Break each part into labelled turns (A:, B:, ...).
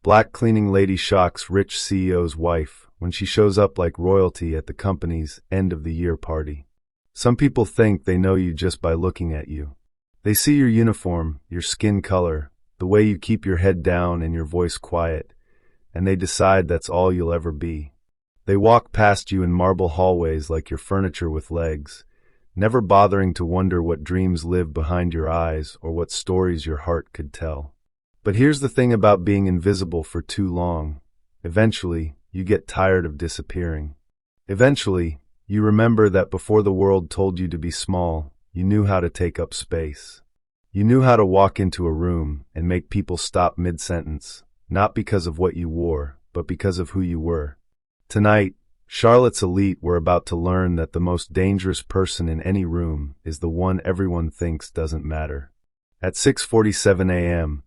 A: Black cleaning lady shocks rich CEO's wife when she shows up like royalty at the company's end-of-the-year party. Some people think they know you just by looking at you. They see your uniform, your skin color, the way you keep your head down and your voice quiet, and they decide that's all you'll ever be. They walk past you in marble hallways like you're furniture with legs, never bothering to wonder what dreams live behind your eyes or what stories your heart could tell. But here's the thing about being invisible for too long. Eventually, you get tired of disappearing. Eventually, you remember that before the world told you to be small, you knew how to take up space. You knew how to walk into a room and make people stop mid-sentence, not because of what you wore, but because of who you were. Tonight, Charlotte's elite were about to learn that the most dangerous person in any room is the one everyone thinks doesn't matter. At 6:47 a.m.,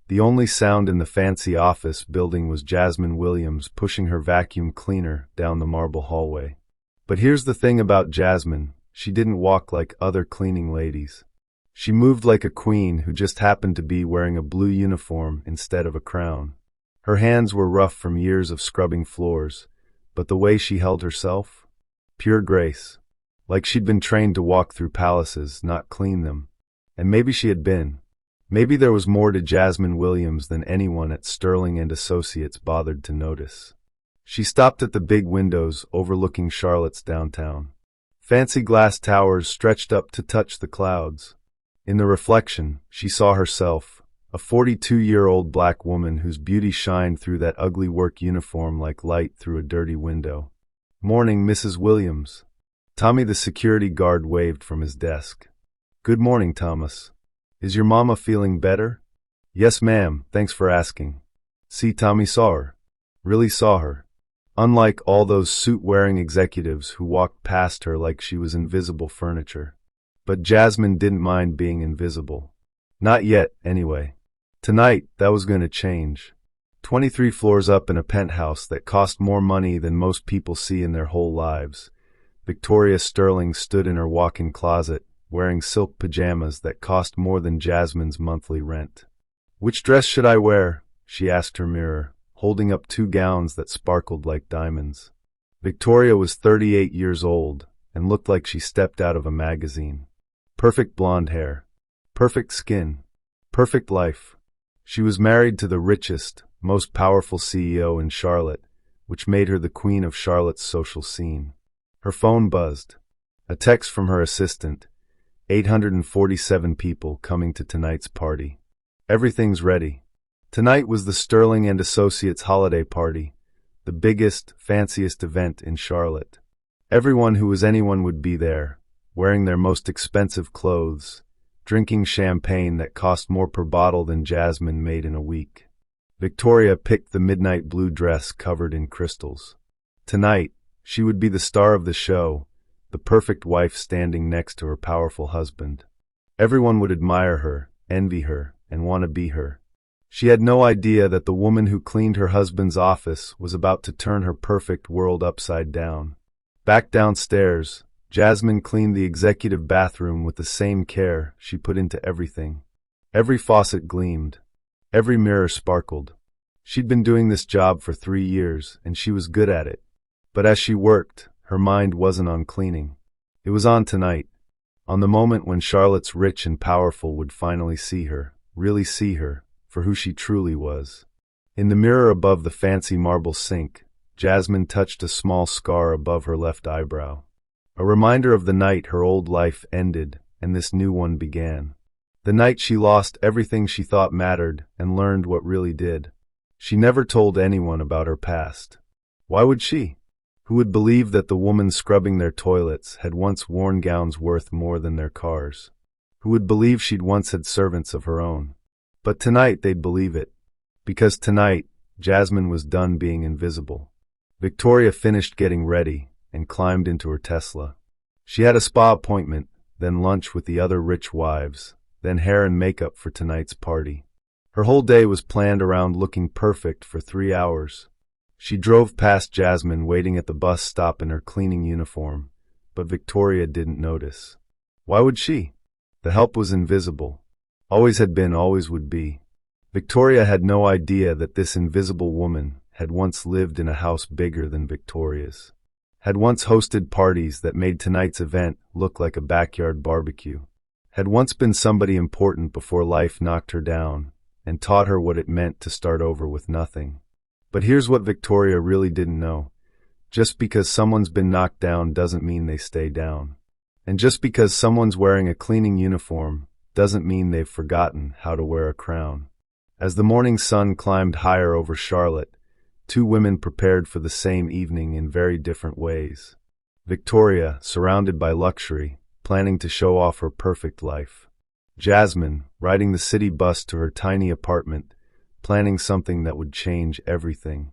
A: the only sound in the fancy office building was Jasmine Williams pushing her vacuum cleaner down the marble hallway. But here's the thing about Jasmine, she didn't walk like other cleaning ladies. She moved like a queen who just happened to be wearing a blue uniform instead of a crown. Her hands were rough from years of scrubbing floors, but the way she held herself? Pure grace. Like she'd been trained to walk through palaces, not clean them. And maybe she had been. Maybe there was more to Jasmine Williams than anyone at Sterling and Associates bothered to notice. She stopped at the big windows overlooking Charlotte's downtown. Fancy glass towers stretched up to touch the clouds. In the reflection, she saw herself, a 42-year-old black woman whose beauty shined through that ugly work uniform like light through a dirty window. "Morning, Mrs. Williams." Tommy the security guard waved from his desk. "Good morning, Thomas. Is your mama feeling better?" "Yes, ma'am, thanks for asking." See, Tommy saw her. Really saw her. Unlike all those suit-wearing executives who walked past her like she was invisible furniture. But Jasmine didn't mind being invisible. Not yet, anyway. Tonight, that was going to change. 23 floors up in a penthouse that cost more money than most people see in their whole lives, Victoria Sterling stood in her walk-in closet, wearing silk pajamas that cost more than Jasmine's monthly rent. "Which dress should I wear?" she asked her mirror, holding up two gowns that sparkled like diamonds. Victoria was 38 years old and looked like she stepped out of a magazine. Perfect blonde hair. Perfect skin. Perfect life. She was married to the richest, most powerful CEO in Charlotte, which made her the queen of Charlotte's social scene. Her phone buzzed. A text from her assistant. 847 people coming to tonight's party. Everything's ready. Tonight was the Sterling and Associates holiday party, the biggest, fanciest event in Charlotte. Everyone who was anyone would be there, wearing their most expensive clothes, drinking champagne that cost more per bottle than Jasmine made in a week. Victoria picked the midnight blue dress covered in crystals. Tonight, she would be the star of the show, the perfect wife standing next to her powerful husband. Everyone would admire her, envy her, and want to be her. She had no idea that the woman who cleaned her husband's office was about to turn her perfect world upside down. Back downstairs, Jasmine cleaned the executive bathroom with the same care she put into everything. Every faucet gleamed. Every mirror sparkled. She'd been doing this job for 3 years, and she was good at it. But as she worked, her mind wasn't on cleaning. It was on tonight, on the moment when Charlotte's rich and powerful would finally see her, really see her, for who she truly was. In the mirror above the fancy marble sink, Jasmine touched a small scar above her left eyebrow. A reminder of the night her old life ended and this new one began. The night she lost everything she thought mattered and learned what really did. She never told anyone about her past. Why would she? Who would believe that the woman scrubbing their toilets had once worn gowns worth more than their cars? Who would believe she'd once had servants of her own? But tonight they'd believe it. Because tonight, Jasmine was done being invisible. Victoria finished getting ready and climbed into her Tesla. She had a spa appointment, then lunch with the other rich wives, then hair and makeup for tonight's party. Her whole day was planned around looking perfect for 3 hours. She drove past Jasmine waiting at the bus stop in her cleaning uniform, but Victoria didn't notice. Why would she? The help was invisible. Always had been, always would be. Victoria had no idea that this invisible woman had once lived in a house bigger than Victoria's, had once hosted parties that made tonight's event look like a backyard barbecue, had once been somebody important before life knocked her down and taught her what it meant to start over with nothing. But here's what Victoria really didn't know. Just because someone's been knocked down doesn't mean they stay down. And just because someone's wearing a cleaning uniform doesn't mean they've forgotten how to wear a crown. As the morning sun climbed higher over Charlotte, two women prepared for the same evening in very different ways. Victoria, surrounded by luxury, planning to show off her perfect life. Jasmine, riding the city bus to her tiny apartment, planning something that would change everything.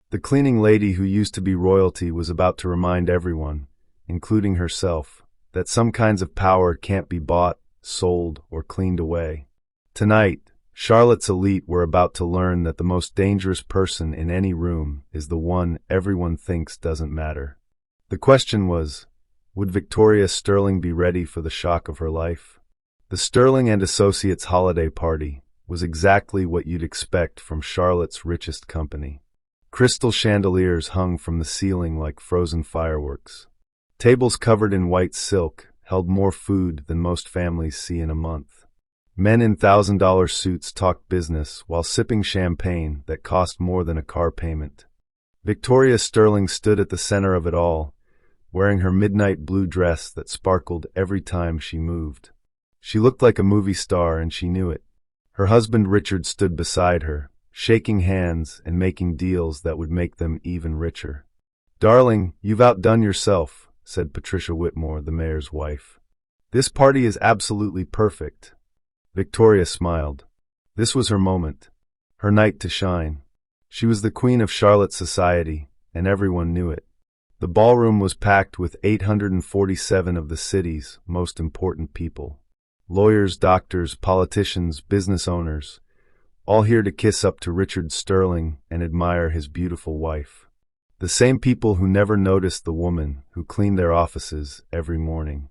A: The cleaning lady who used to be royalty was about to remind everyone, including herself, that some kinds of power can't be bought, sold, or cleaned away. Tonight, Charlotte's elite were about to learn that the most dangerous person in any room is the one everyone thinks doesn't matter. The question was, would Victoria Sterling be ready for the shock of her life? The Sterling and Associates holiday party was exactly what you'd expect from Charlotte's richest company. Crystal chandeliers hung from the ceiling like frozen fireworks. Tables covered in white silk held more food than most families see in a month. Men in $1,000 suits talked business while sipping champagne that cost more than a car payment. Victoria Sterling stood at the center of it all, wearing her midnight blue dress that sparkled every time she moved. She looked like a movie star and she knew it. Her husband Richard stood beside her, shaking hands and making deals that would make them even richer. "Darling, you've outdone yourself," said Patricia Whitmore, the mayor's wife. "This party is absolutely perfect." Victoria smiled. This was her moment, her night to shine. She was the queen of Charlotte society, and everyone knew it. The ballroom was packed with 847 of the city's most important people. Lawyers, doctors, politicians, business owners, all here to kiss up to Richard Sterling and admire his beautiful wife. The same people who never noticed the woman who cleaned their offices every morning.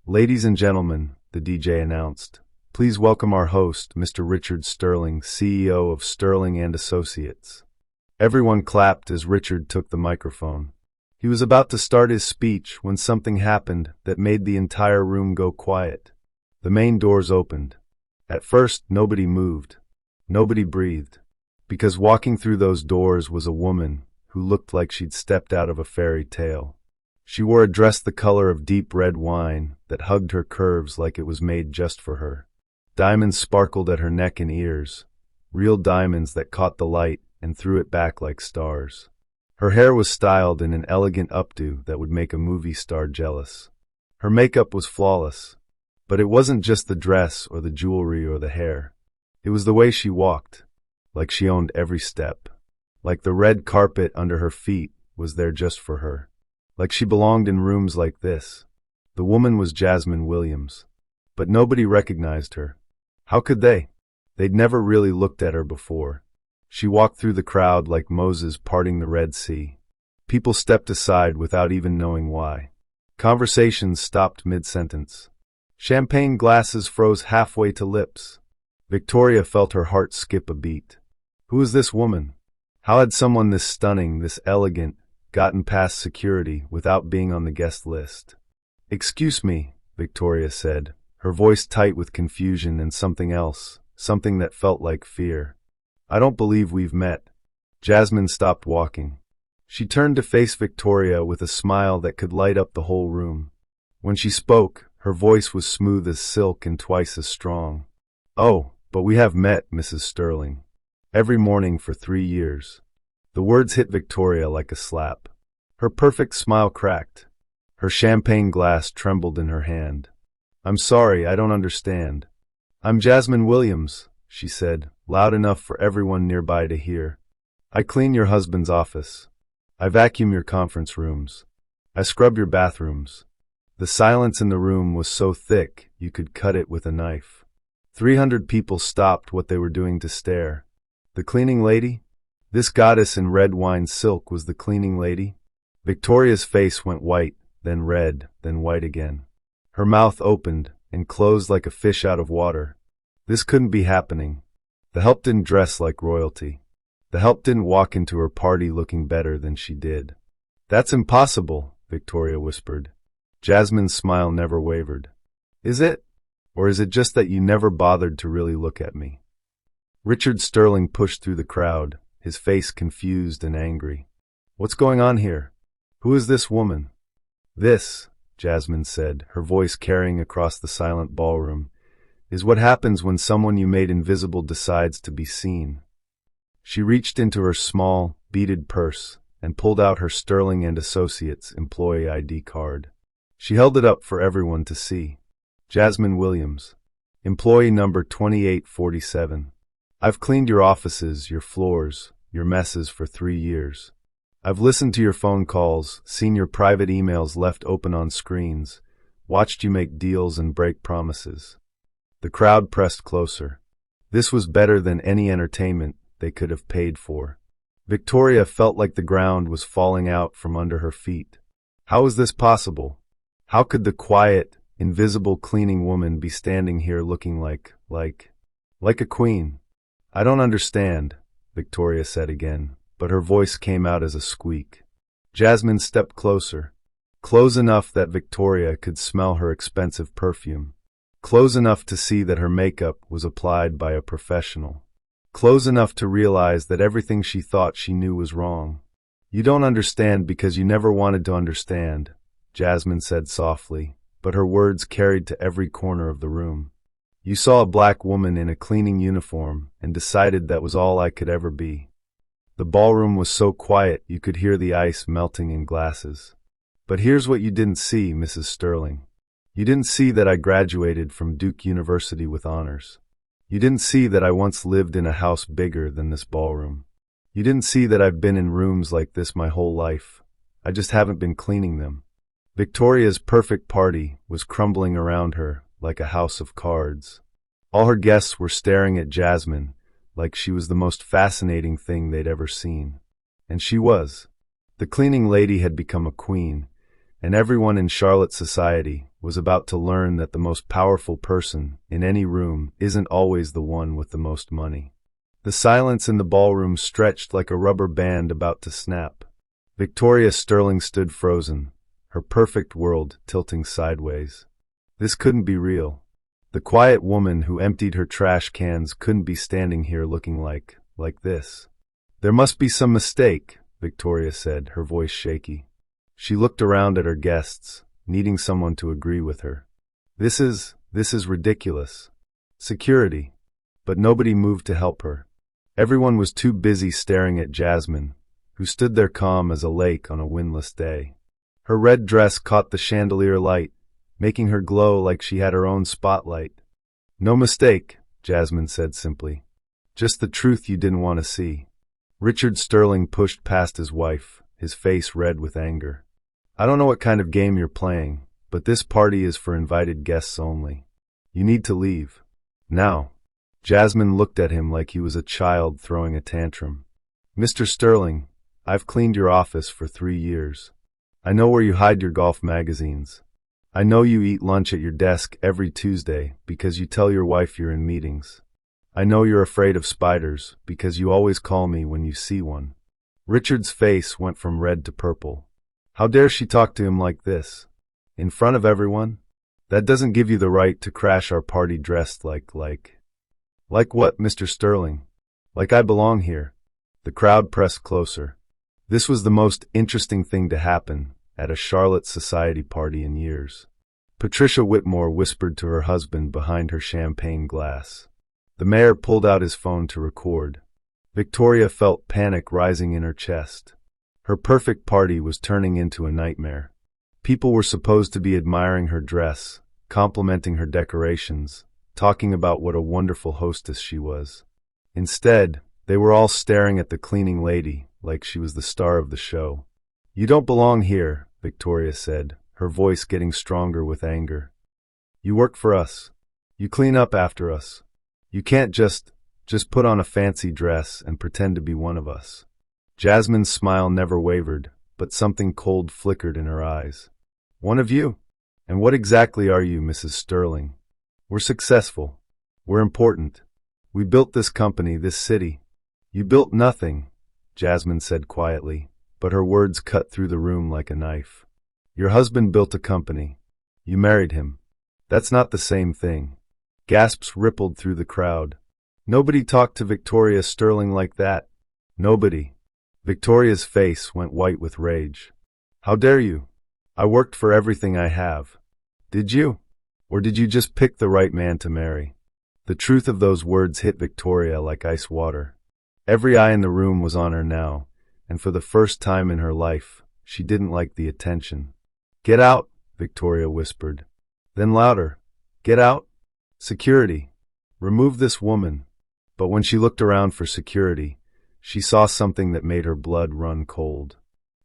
A: "Ladies and gentlemen," the DJ announced, "please welcome our host, Mr. Richard Sterling, CEO of Sterling and Associates." Everyone clapped as Richard took the microphone. He was about to start his speech when something happened that made the entire room go quiet. The main doors opened. At first, nobody moved. Nobody breathed. Because walking through those doors was a woman who looked like she'd stepped out of a fairy tale. She wore a dress the color of deep red wine that hugged her curves like it was made just for her. Diamonds sparkled at her neck and ears, real diamonds that caught the light and threw it back like stars. Her hair was styled in an elegant updo that would make a movie star jealous. Her makeup was flawless. But it wasn't just the dress or the jewelry or the hair. It was the way she walked, like she owned every step. Like the red carpet under her feet was there just for her. Like she belonged in rooms like this. The woman was Jasmine Williams. But nobody recognized her. How could they? They'd never really looked at her before. She walked through the crowd like Moses parting the Red Sea. People stepped aside without even knowing why. Conversations stopped mid-sentence. Champagne glasses froze halfway to lips. Victoria felt her heart skip a beat. Who was this woman? How had someone this stunning, this elegant, gotten past security without being on the guest list? "Excuse me," Victoria said, her voice tight with confusion and something else, something that felt like fear. "I don't believe we've met." Jasmine stopped walking. She turned to face Victoria with a smile that could light up the whole room. When she spoke, her voice was smooth as silk and twice as strong. "Oh, but we have met, Mrs. Sterling. Every morning for 3 years." The words hit Victoria like a slap. Her perfect smile cracked. Her champagne glass trembled in her hand. "I'm sorry, I don't understand." "I'm Jasmine Williams," she said, loud enough for everyone nearby to hear. "I clean your husband's office. I vacuum your conference rooms. I scrub your bathrooms." The silence in the room was so thick you could cut it with a knife. 300 people stopped what they were doing to stare. The cleaning lady? This goddess in red wine silk was the cleaning lady? Victoria's face went white, then red, then white again. Her mouth opened and closed like a fish out of water. This couldn't be happening. The help didn't dress like royalty. The help didn't walk into her party looking better than she did. That's impossible, Victoria whispered. Jasmine's smile never wavered. Is it? Or is it just that you never bothered to really look at me? Richard Sterling pushed through the crowd, his face confused and angry. What's going on here? Who is this woman? This, Jasmine said, her voice carrying across the silent ballroom, is what happens when someone you made invisible decides to be seen. She reached into her small, beaded purse and pulled out her Sterling and Associates employee ID card. She held it up for everyone to see. Jasmine Williams, employee number 2847. I've cleaned your offices, your floors, your messes for 3 years. I've listened to your phone calls, seen your private emails left open on screens, watched you make deals and break promises. The crowd pressed closer. This was better than any entertainment they could have paid for. Victoria felt like the ground was falling out from under her feet. How was this possible? How could the quiet, invisible cleaning woman be standing here looking like a queen? I don't understand, Victoria said again, but her voice came out as a squeak. Jasmine stepped closer, close enough that Victoria could smell her expensive perfume, close enough to see that her makeup was applied by a professional, close enough to realize that everything she thought she knew was wrong. You don't understand because you never wanted to understand, Jasmine said softly, but her words carried to every corner of the room. You saw a black woman in a cleaning uniform and decided that was all I could ever be. The ballroom was so quiet you could hear the ice melting in glasses. But here's what you didn't see, Mrs. Sterling. You didn't see that I graduated from Duke University with honors. You didn't see that I once lived in a house bigger than this ballroom. You didn't see that I've been in rooms like this my whole life. I just haven't been cleaning them. Victoria's perfect party was crumbling around her like a house of cards. All her guests were staring at Jasmine like she was the most fascinating thing they'd ever seen. And she was. The cleaning lady had become a queen, and everyone in Charlotte society was about to learn that the most powerful person in any room isn't always the one with the most money. The silence in the ballroom stretched like a rubber band about to snap. Victoria Sterling stood frozen, her perfect world tilting sideways. This couldn't be real. The quiet woman who emptied her trash cans couldn't be standing here looking like this. There must be some mistake, Victoria said, her voice shaky. She looked around at her guests, needing someone to agree with her. This is ridiculous. Security. But nobody moved to help her. Everyone was too busy staring at Jasmine, who stood there calm as a lake on a windless day. Her red dress caught the chandelier light, making her glow like she had her own spotlight. No mistake, Jasmine said simply. Just the truth you didn't want to see. Richard Sterling pushed past his wife, his face red with anger. I don't know what kind of game you're playing, but this party is for invited guests only. You need to leave. Now. Jasmine looked at him like he was a child throwing a tantrum. Mr. Sterling, I've cleaned your office for 3 years. I know where you hide your golf magazines. I know you eat lunch at your desk every Tuesday because you tell your wife you're in meetings. I know you're afraid of spiders because you always call me when you see one. Richard's face went from red to purple. How dare she talk to him like this? In front of everyone? That doesn't give you the right to crash our party dressed like what, Mr. Sterling? Like I belong here. The crowd pressed closer. This was the most interesting thing to happen at a Charlotte society party in years. Patricia Whitmore whispered to her husband behind her champagne glass. The mayor pulled out his phone to record. Victoria felt panic rising in her chest. Her perfect party was turning into a nightmare. People were supposed to be admiring her dress, complimenting her decorations, talking about what a wonderful hostess she was. Instead, they were all staring at the cleaning lady like she was the star of the show. You don't belong here, Victoria said, her voice getting stronger with anger. You work for us. You clean up after us. You can't just put on a fancy dress and pretend to be one of us. Jasmine's smile never wavered, but something cold flickered in her eyes. One of you? And what exactly are you, Mrs. Sterling? We're successful. We're important. We built this company, this city. You built nothing, Jasmine said quietly, but her words cut through the room like a knife. Your husband built a company. You married him. That's not the same thing. Gasps rippled through the crowd. Nobody talked to Victoria Sterling like that. Nobody. Victoria's face went white with rage. How dare you? I worked for everything I have. Did you? Or did you just pick the right man to marry? The truth of those words hit Victoria like ice water. Every eye in the room was on her now, and for the first time in her life, she didn't like the attention. Get out, Victoria whispered. Then louder. Get out. Security. Remove this woman. But when she looked around for security, she saw something that made her blood run cold.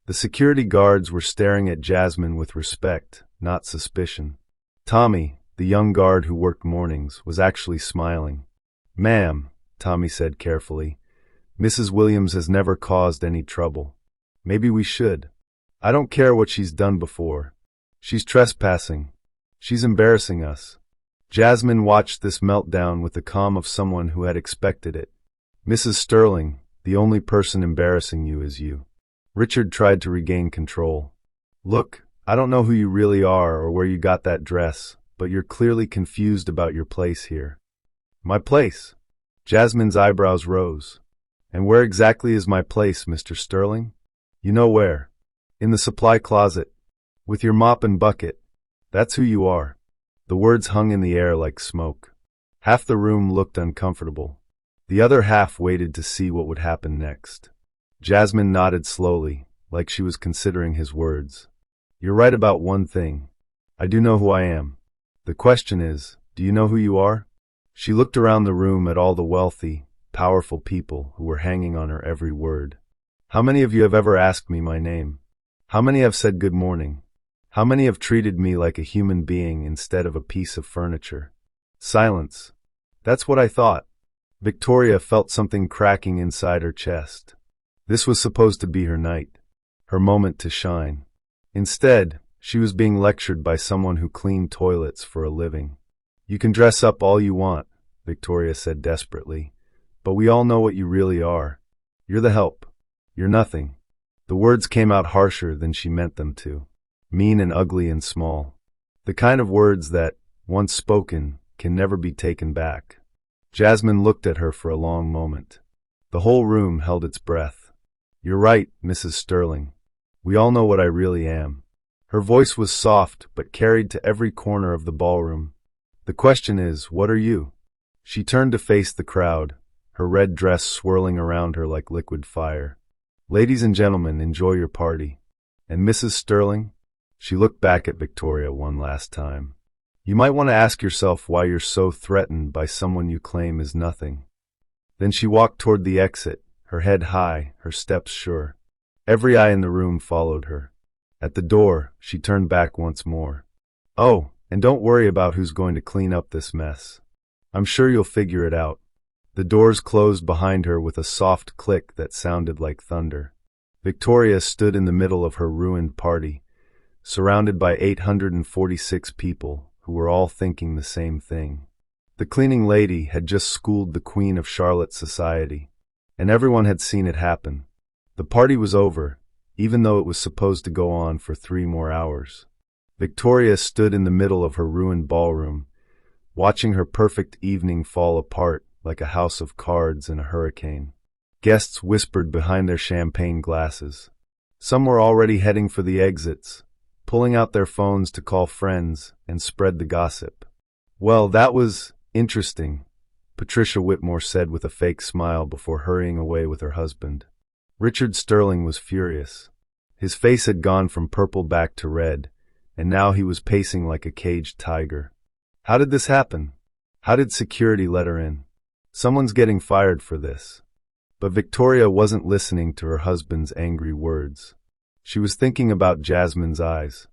A: The security guards were staring at Jasmine with respect, not suspicion. Tommy, the young guard who worked mornings, was actually smiling. Ma'am, Tommy said carefully, Mrs. Williams has never caused any trouble. Maybe we should. I don't care what she's done before. She's trespassing. She's embarrassing us. Jasmine watched this meltdown with the calm of someone who had expected it. Mrs. Sterling, the only person embarrassing you is you. Richard tried to regain control. Look, I don't know who you really are or where you got that dress, but you're clearly confused about your place here. My place? Jasmine's eyebrows rose. And where exactly is my place, Mr. Sterling? You know where. In the supply closet. With your mop and bucket. That's who you are. The words hung in the air like smoke. Half the room looked uncomfortable. The other half waited to see what would happen next. Jasmine nodded slowly, like she was considering his words. You're right about one thing. I do know who I am. The question is, do you know who you are? She looked around the room at all the wealthy, powerful people who were hanging on her every word. How many of you have ever asked me my name? How many have said good morning? How many have treated me like a human being instead of a piece of furniture? Silence. That's what I thought. Victoria felt something cracking inside her chest. This was supposed to be her night, her moment to shine. Instead, she was being lectured by someone who cleaned toilets for a living. You can dress up all you want, Victoria said desperately, but we all know what you really are. You're the help. You're nothing. The words came out harsher than she meant them to. Mean and ugly and small. The kind of words that, once spoken, can never be taken back. Jasmine looked at her for a long moment. The whole room held its breath. You're right, Mrs. Sterling. We all know what I really am. Her voice was soft, but carried to every corner of the ballroom. The question is, what are you? She turned to face the crowd, her red dress swirling around her like liquid fire. Ladies and gentlemen, enjoy your party. And Mrs. Sterling? She looked back at Victoria one last time. You might want to ask yourself why you're so threatened by someone you claim is nothing. Then she walked toward the exit, her head high, her steps sure. Every eye in the room followed her. At the door, she turned back once more. Oh, and don't worry about who's going to clean up this mess. I'm sure you'll figure it out. The doors closed behind her with a soft click that sounded like thunder. Victoria stood in the middle of her ruined party, surrounded by 846 people who were all thinking the same thing. The cleaning lady had just schooled the Queen of Charlotte's society, and everyone had seen it happen. The party was over, even though it was supposed to go on for 3 more hours. Victoria stood in the middle of her ruined ballroom, watching her perfect evening fall apart like a house of cards in a hurricane. Guests whispered behind their champagne glasses. Some were already heading for the exits, pulling out their phones to call friends and spread the gossip. Well, that was interesting, Patricia Whitmore said with a fake smile before hurrying away with her husband. Richard Sterling was furious. His face had gone from purple back to red, and now he was pacing like a caged tiger. How did this happen? How did security let her in? Someone's getting fired for this. But Victoria wasn't listening to her husband's angry words. She was thinking about Jasmine's eyes.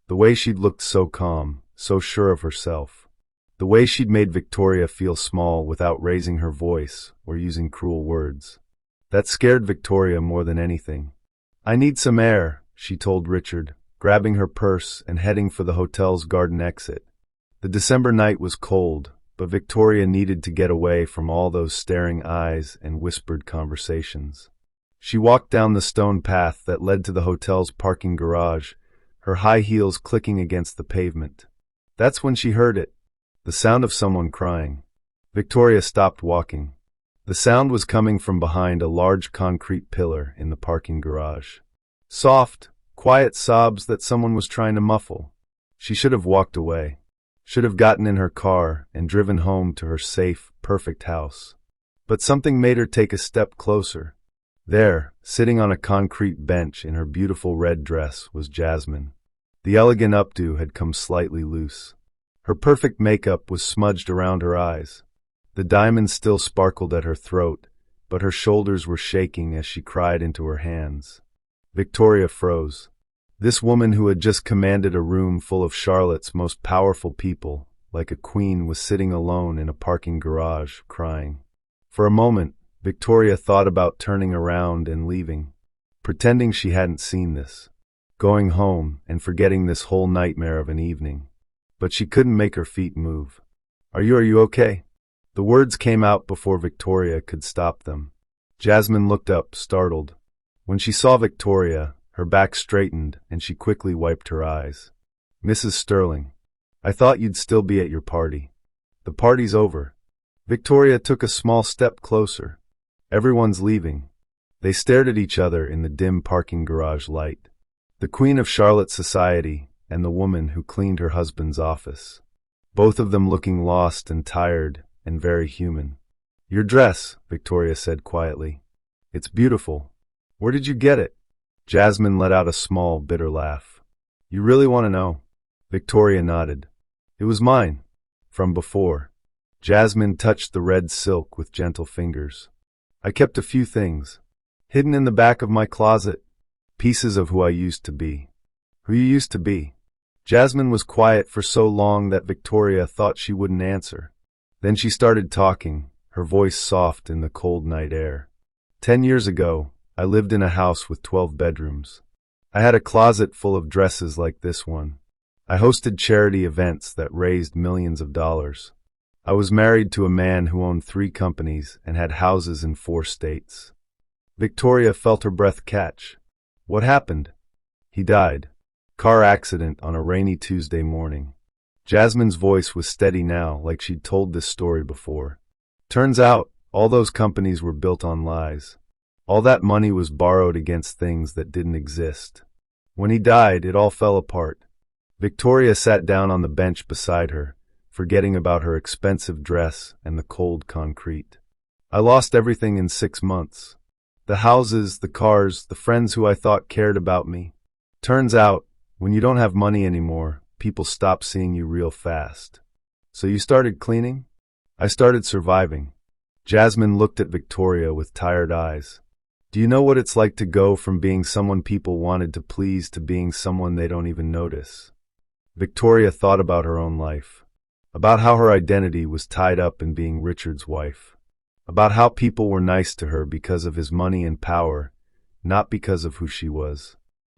A: The way she'd looked so calm, so sure of herself. The way she'd made Victoria feel small without raising her voice or using cruel words. That scared Victoria more than anything. I need some air, she told Richard, grabbing her purse and heading for the hotel's garden exit. The December night was cold, but Victoria needed to get away from all those staring eyes and whispered conversations. She walked down the stone path that led to the hotel's parking garage, her high heels clicking against the pavement. That's when she heard it, the sound of someone crying. Victoria stopped walking. The sound was coming from behind a large concrete pillar in the parking garage. Soft, quiet sobs that someone was trying to muffle. She should have walked away. Should have gotten in her car and driven home to her safe, perfect house. But something made her take a step closer. There, sitting on a concrete bench in her beautiful red dress, was Jasmine. The elegant updo had come slightly loose. Her perfect makeup was smudged around her eyes. The diamonds still sparkled at her throat, but her shoulders were shaking as she cried into her hands. Victoria froze. This woman who had just commanded a room full of Charlotte's most powerful people, like a queen, was sitting alone in a parking garage, crying. For a moment, Victoria thought about turning around and leaving, pretending she hadn't seen this, going home and forgetting this whole nightmare of an evening. But she couldn't make her feet move. Are you okay?" The words came out before Victoria could stop them. Jasmine looked up, startled. When she saw Victoria, her back straightened and she quickly wiped her eyes. "Mrs. Sterling, I thought you'd still be at your party." "The party's over." Victoria took a small step closer. "Everyone's leaving." They stared at each other in the dim parking garage light. The queen of Charlotte society and the woman who cleaned her husband's office. Both of them looking lost and tired and very human. "Your dress," Victoria said quietly. "It's beautiful. Where did you get it?" Jasmine let out a small, bitter laugh. "You really want to know?" Victoria nodded. "It was mine. From before." Jasmine touched the red silk with gentle fingers. "I kept a few things. Hidden in the back of my closet. Pieces of who I used to be." "Who you used to be?" Jasmine was quiet for so long that Victoria thought she wouldn't answer. Then she started talking, her voice soft in the cold night air. 10 years ago, I lived in a house with 12 bedrooms. I had a closet full of dresses like this one. I hosted charity events that raised millions of dollars. I was married to a man who owned 3 companies and had houses in 4 states. Victoria felt her breath catch. "What happened?" "He died. Car accident on a rainy Tuesday morning." Jasmine's voice was steady now, like she'd told this story before. "Turns out, all those companies were built on lies. All that money was borrowed against things that didn't exist. When he died, it all fell apart." Victoria sat down on the bench beside her, forgetting about her expensive dress and the cold concrete. "I lost everything in 6 months. The houses, the cars, the friends who I thought cared about me. Turns out, when you don't have money anymore, people stop seeing you real fast." "So you started cleaning?" "I started surviving." Jasmine looked at Victoria with tired eyes. "Do you know what it's like to go from being someone people wanted to please to being someone they don't even notice?" Victoria thought about her own life, about how her identity was tied up in being Richard's wife, about how people were nice to her because of his money and power, not because of who she was.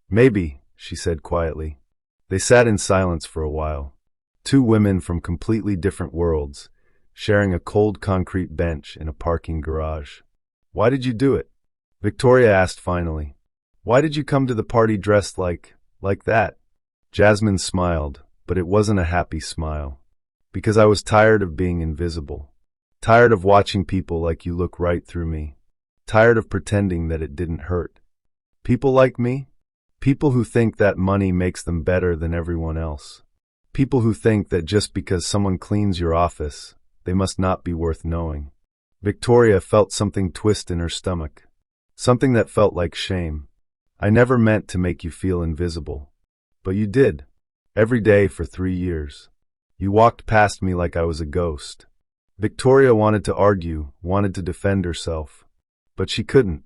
A: "Maybe," she said quietly. They sat in silence for a while. 2 women from completely different worlds, sharing a cold concrete bench in a parking garage. "Why did you do it?" Victoria asked finally. "Why did you come to the party dressed like that?" Jasmine smiled, but it wasn't a happy smile. "Because I was tired of being invisible. Tired of watching people like you look right through me. Tired of pretending that it didn't hurt. People like me? People who think that money makes them better than everyone else. People who think that just because someone cleans your office, they must not be worth knowing." Victoria felt something twist in her stomach. Something that felt like shame. "I never meant to make you feel invisible. But you did. Every day for 3 years. You walked past me like I was a ghost." Victoria wanted to argue, wanted to defend herself. But she couldn't.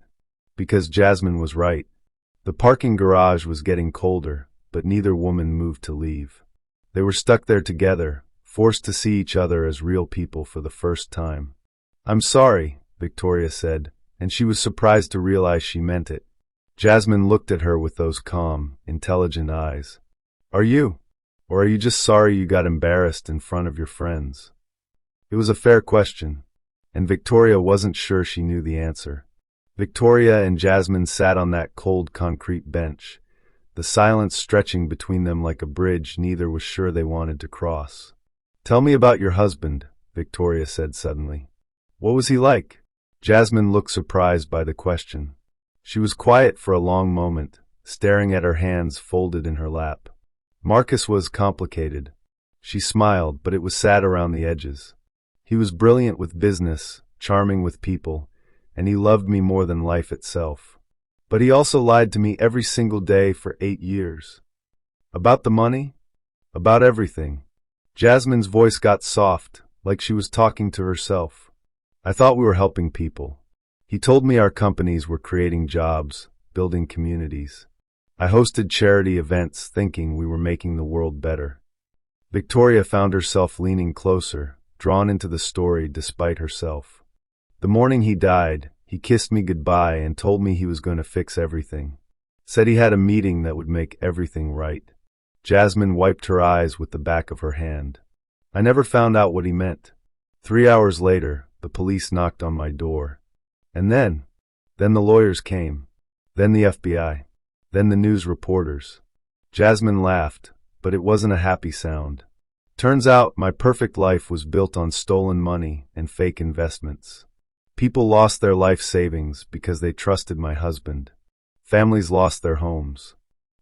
A: Because Jasmine was right. The parking garage was getting colder, but neither woman moved to leave. They were stuck there together, forced to see each other as real people for the first time. "I'm sorry," Victoria said, and she was surprised to realize she meant it. Jasmine looked at her with those calm, intelligent eyes. "Are you? Or are you just sorry you got embarrassed in front of your friends?" It was a fair question, and Victoria wasn't sure she knew the answer. Victoria and Jasmine sat on that cold concrete bench, the silence stretching between them like a bridge neither was sure they wanted to cross. "Tell me about your husband," Victoria said suddenly. "What was he like?" Jasmine looked surprised by the question. She was quiet for a long moment, staring at her hands folded in her lap. "Marcus was complicated." She smiled, but it was sad around the edges. "He was brilliant with business, charming with people, and he loved me more than life itself. But he also lied to me every single day for 8 years. About the money? About everything." Jasmine's voice got soft, like she was talking to herself. "I thought we were helping people. He told me our companies were creating jobs, building communities. I hosted charity events thinking we were making the world better." Victoria found herself leaning closer, drawn into the story despite herself. "The morning he died, he kissed me goodbye and told me he was going to fix everything. Said he had a meeting that would make everything right." Jasmine wiped her eyes with the back of her hand. "I never found out what he meant. 3 hours later, the police knocked on my door. And then the lawyers came. Then the FBI. Then the news reporters." Jasmine laughed, but it wasn't a happy sound. "Turns out my perfect life was built on stolen money and fake investments. People lost their life savings because they trusted my husband. Families lost their homes."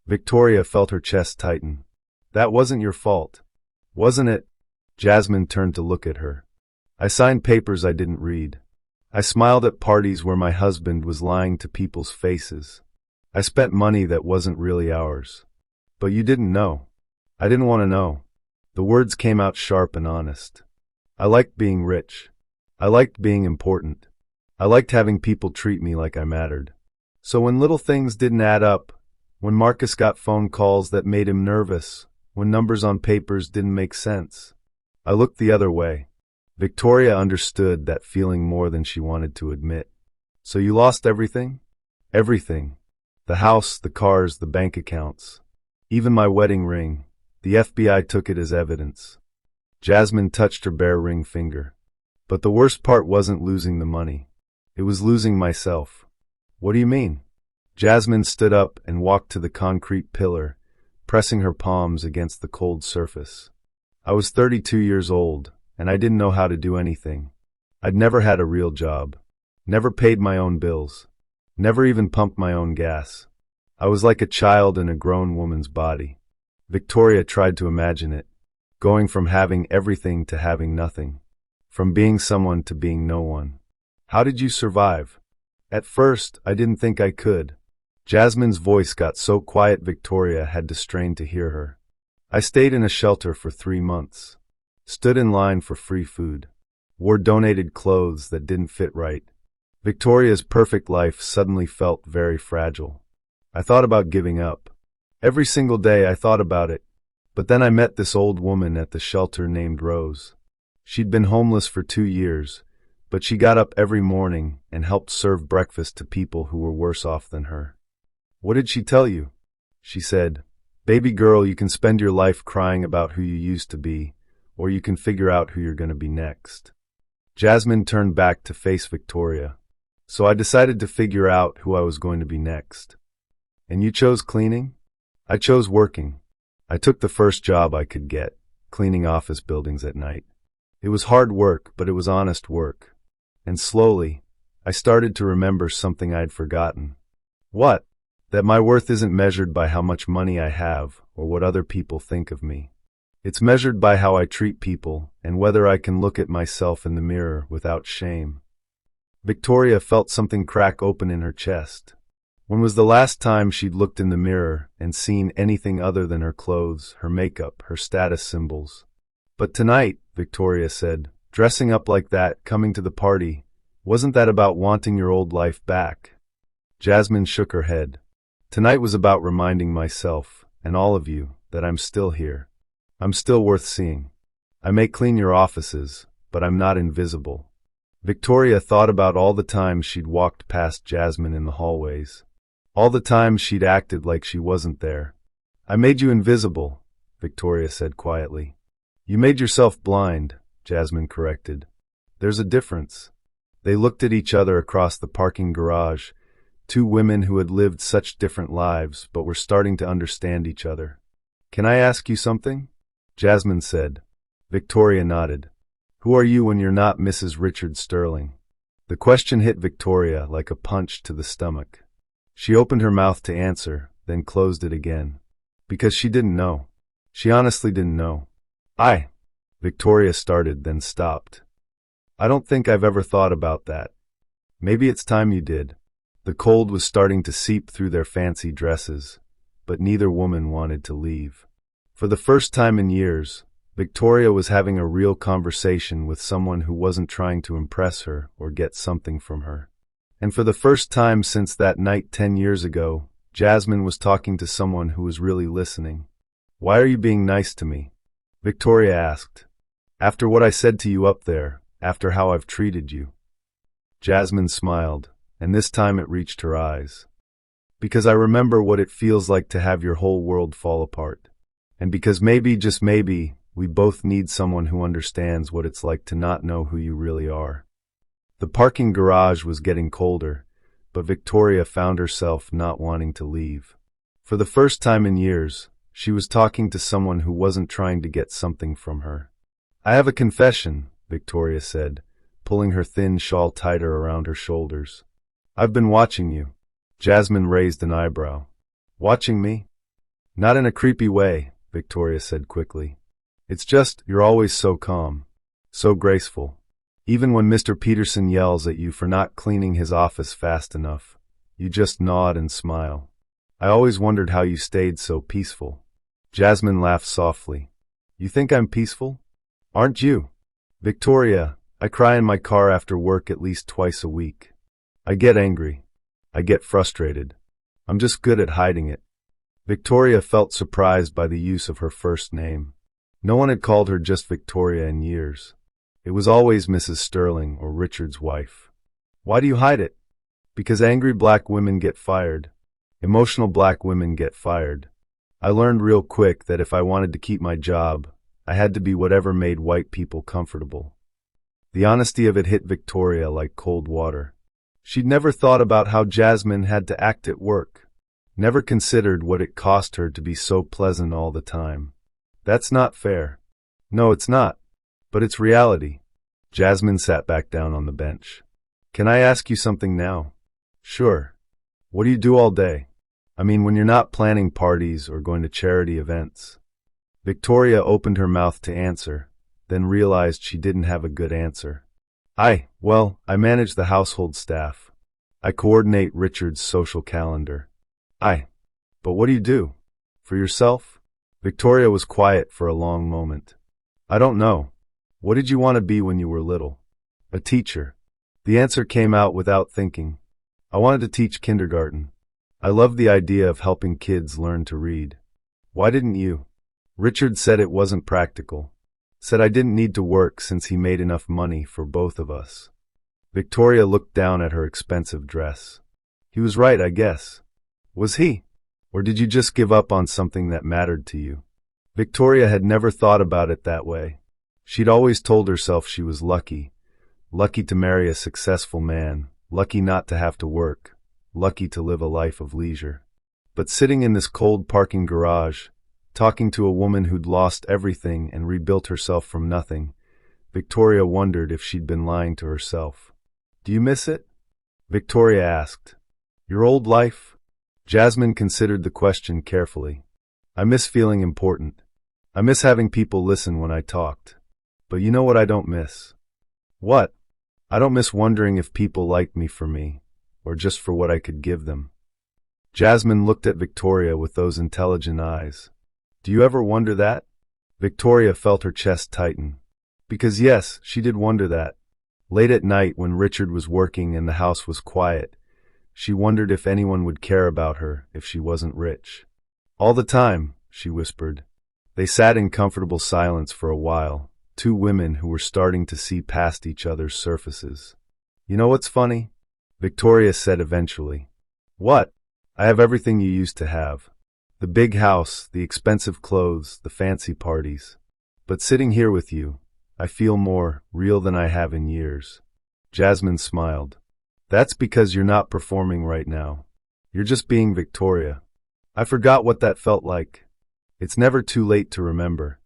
A: Victoria felt her chest tighten. "That wasn't your fault, wasn't it?" Jasmine turned to look at her. "I signed papers I didn't read. I smiled at parties where my husband was lying to people's faces. I spent money that wasn't really ours. But you didn't know. I didn't want to know." The words came out sharp and honest. "I liked being rich. I liked being important. I liked having people treat me like I mattered. So when little things didn't add up, when Marcus got phone calls that made him nervous, when numbers on papers didn't make sense, I looked the other way." Victoria understood that feeling more than she wanted to admit. "So you lost everything?" "Everything. The house, the cars, the bank accounts. Even my wedding ring. The FBI took it as evidence." Jasmine touched her bare ring finger. "But the worst part wasn't losing the money. It was losing myself." "What do you mean?" Jasmine stood up and walked to the concrete pillar, pressing her palms against the cold surface. "I was 32 years old, and I didn't know how to do anything. I'd never had a real job. Never paid my own bills. Never even pumped my own gas. I was like a child in a grown woman's body." Victoria tried to imagine it, going from having everything to having nothing, from being someone to being no one. "How did you survive?" "At first, I didn't think I could." Jasmine's voice got so quiet Victoria had to strain to hear her. "I stayed in a shelter for 3 months. Stood in line for free food. Wore donated clothes that didn't fit right. Victoria's perfect life suddenly felt very fragile. I thought about giving up. Every single day I thought about it. But then I met this old woman at the shelter named Rose. She'd been homeless for 2 years, but she got up every morning and helped serve breakfast to people who were worse off than her." "What did she tell you?" "She said, 'Baby girl, you can spend your life crying about who you used to be, or you can figure out who you're going to be next.'" Jasmine turned back to face Victoria. "So I decided to figure out who I was going to be next." "And you chose cleaning?" "I chose working. I took the first job I could get, cleaning office buildings at night. It was hard work, but it was honest work. And slowly, I started to remember something I'd forgotten." "What?" "That my worth isn't measured by how much money I have or what other people think of me. It's measured by how I treat people and whether I can look at myself in the mirror without shame." Victoria felt something crack open in her chest. When was the last time she'd looked in the mirror and seen anything other than her clothes, her makeup, her status symbols? "But tonight," Victoria said, "dressing up like that, coming to the party, wasn't that about wanting your old life back?" Jasmine shook her head. "Tonight was about reminding myself, and all of you, that I'm still here. I'm still worth seeing. I may clean your offices, but I'm not invisible." Victoria thought about all the times she'd walked past Jasmine in the hallways. All the times she'd acted like she wasn't there. "I made you invisible," Victoria said quietly. "You made yourself blind, Jasmine corrected. There's a difference. They looked at each other across the parking garage, two women who had lived such different lives but were starting to understand each other. Can I ask you something? Jasmine said. Victoria nodded. Who are you when you're not Mrs. Richard Sterling? The question hit Victoria like a punch to the stomach. She opened her mouth to answer, then closed it again. Because she didn't know. She honestly didn't know. Victoria started, then stopped. I don't think I've ever thought about that. Maybe it's time you did. The cold was starting to seep through their fancy dresses, but neither woman wanted to leave. For the first time in years, Victoria was having a real conversation with someone who wasn't trying to impress her or get something from her. And for the first time since that night 10 years ago, Jasmine was talking to someone who was really listening. Why are you being nice to me? Victoria asked. After what I said to you up there, after how I've treated you. Jasmine smiled, and this time it reached her eyes. Because I remember what it feels like to have your whole world fall apart. And because maybe, just maybe, we both need someone who understands what it's like to not know who you really are. The parking garage was getting colder, but Victoria found herself not wanting to leave. For the first time in years, she was talking to someone who wasn't trying to get something from her. I have a confession, Victoria said, pulling her thin shawl tighter around her shoulders. I've been watching you. Jasmine raised an eyebrow. Watching me? Not in a creepy way, Victoria said quickly. It's just, you're always so calm, so graceful. Even when Mr. Peterson yells at you for not cleaning his office fast enough, you just nod and smile. I always wondered how you stayed so peaceful. Jasmine laughed softly. You think I'm peaceful? Aren't you? Victoria, I cry in my car after work at least twice a week. I get angry. I get frustrated. I'm just good at hiding it. Victoria felt surprised by the use of her first name. No one had called her just Victoria in years. It was always Mrs. Sterling or Richard's wife. Why do you hide it? Because angry black women get fired. Emotional black women get fired. I learned real quick that if I wanted to keep my job, I had to be whatever made white people comfortable. The honesty of it hit Victoria like cold water. She'd never thought about how Jasmine had to act at work. Never considered what it cost her to be so pleasant all the time. That's not fair. No, it's not. But it's reality. Jasmine sat back down on the bench. Can I ask you something now? Sure. What do you do all day? I mean, when you're not planning parties or going to charity events. Victoria opened her mouth to answer, then realized she didn't have a good answer. I manage the household staff. I coordinate Richard's social calendar. But what do you do? For yourself? Victoria was quiet for a long moment. I don't know. What did you want to be when you were little? A teacher. The answer came out without thinking. I wanted to teach kindergarten. I loved the idea of helping kids learn to read. Why didn't you? Richard said it wasn't practical. Said I didn't need to work since he made enough money for both of us. Victoria looked down at her expensive dress. He was right, I guess. Was he? Or did you just give up on something that mattered to you? Victoria had never thought about it that way. She'd always told herself she was lucky. Lucky to marry a successful man. Lucky not to have to work. Lucky to live a life of leisure. But sitting in this cold parking garage, talking to a woman who'd lost everything and rebuilt herself from nothing, Victoria wondered if she'd been lying to herself. Do you miss it? Victoria asked. Your old life? Jasmine considered the question carefully. I miss feeling important. I miss having people listen when I talked. But you know what I don't miss? What? I don't miss wondering if people liked me for me, or just for what I could give them. Jasmine looked at Victoria with those intelligent eyes. Do you ever wonder that? Victoria felt her chest tighten. Because yes, she did wonder that. Late at night when Richard was working and the house was quiet, she wondered if anyone would care about her if she wasn't rich. All the time, she whispered. They sat in comfortable silence for a while, two women who were starting to see past each other's surfaces. You know what's funny? Victoria said eventually. What? I have everything you used to have. The big house, the expensive clothes, the fancy parties. But sitting here with you, I feel more real than I have in years. Jasmine smiled. That's because you're not performing right now. You're just being Victoria. I forgot what that felt like. It's never too late to remember.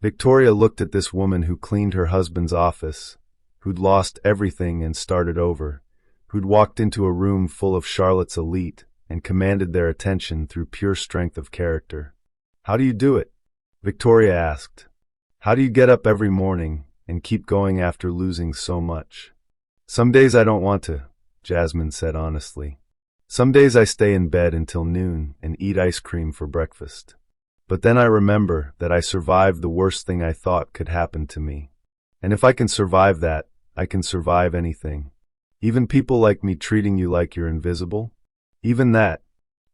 A: Victoria looked at this woman who cleaned her husband's office, who'd lost everything and started over, who'd walked into a room full of Charlotte's elite and commanded their attention through pure strength of character. How do you do it? Victoria asked. How do you get up every morning and keep going after losing so much? Some days I don't want to, Jasmine said honestly. Some days I stay in bed until noon and eat ice cream for breakfast. But then I remember that I survived the worst thing I thought could happen to me. And if I can survive that, I can survive anything. Even people like me treating you like you're invisible? Even that.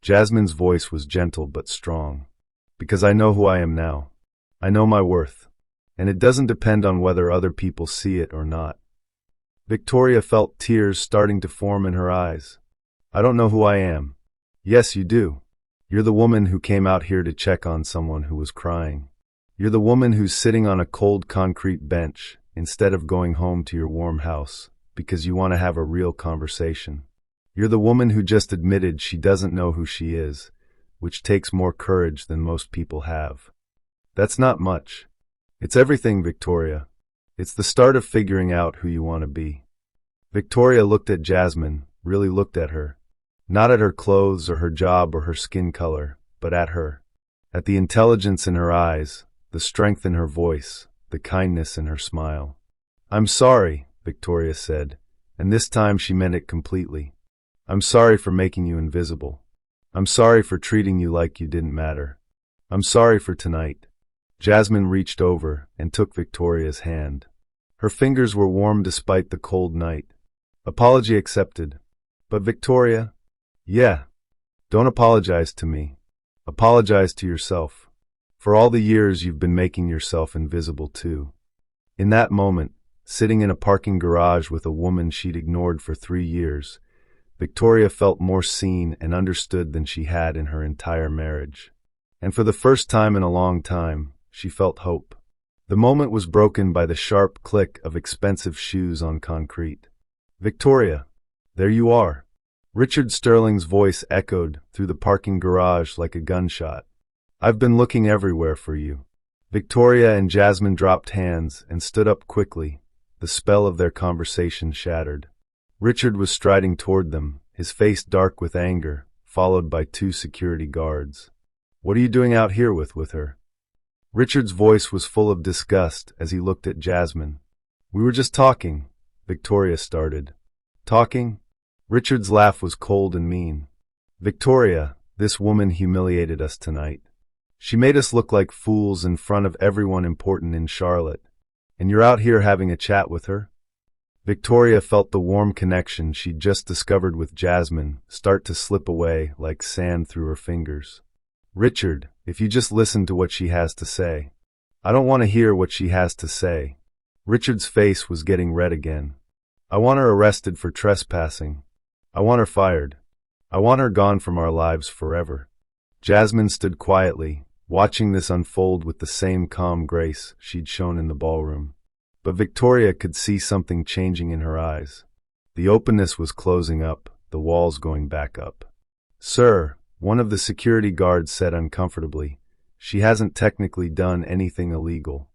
A: Jasmine's voice was gentle but strong. Because I know who I am now. I know my worth. And it doesn't depend on whether other people see it or not. Victoria felt tears starting to form in her eyes. I don't know who I am. Yes, you do. You're the woman who came out here to check on someone who was crying. You're the woman who's sitting on a cold concrete bench instead of going home to your warm house because you want to have a real conversation. You're the woman who just admitted she doesn't know who she is, which takes more courage than most people have. That's not much. It's everything, Victoria. It's the start of figuring out who you want to be. Victoria looked at Jasmine, really looked at her. Not at her clothes or her job or her skin color, but at her. At the intelligence in her eyes, the strength in her voice, the kindness in her smile. I'm sorry, Victoria said, and this time she meant it completely. I'm sorry for making you invisible. I'm sorry for treating you like you didn't matter. I'm sorry for tonight. Jasmine reached over and took Victoria's hand. Her fingers were warm despite the cold night. Apology accepted. But Victoria, yeah, don't apologize to me. Apologize to yourself. For all the years you've been making yourself invisible too. In that moment, sitting in a parking garage with a woman she'd ignored for 3 years, Victoria felt more seen and understood than she had in her entire marriage. And for the first time in a long time, she felt hope. The moment was broken by the sharp click of expensive shoes on concrete. Victoria, there you are. Richard Sterling's voice echoed through the parking garage like a gunshot. I've been looking everywhere for you. Victoria and Jasmine dropped hands and stood up quickly, the spell of their conversation shattered. Richard was striding toward them, his face dark with anger, followed by 2 security guards. What are you doing out here with her? Richard's voice was full of disgust as he looked at Jasmine. We were just talking, Victoria started. Talking? Richard's laugh was cold and mean. Victoria, this woman humiliated us tonight. She made us look like fools in front of everyone important in Charlotte. And you're out here having a chat with her? Victoria felt the warm connection she'd just discovered with Jasmine start to slip away like sand through her fingers. Richard, if you just listen to what she has to say. I don't want to hear what she has to say. Richard's face was getting red again. I want her arrested for trespassing. I want her fired. I want her gone from our lives forever. Jasmine stood quietly, watching this unfold with the same calm grace she'd shown in the ballroom. But Victoria could see something changing in her eyes. The openness was closing up, the walls going back up. Sir, one of the security guards said uncomfortably, she hasn't technically done anything illegal.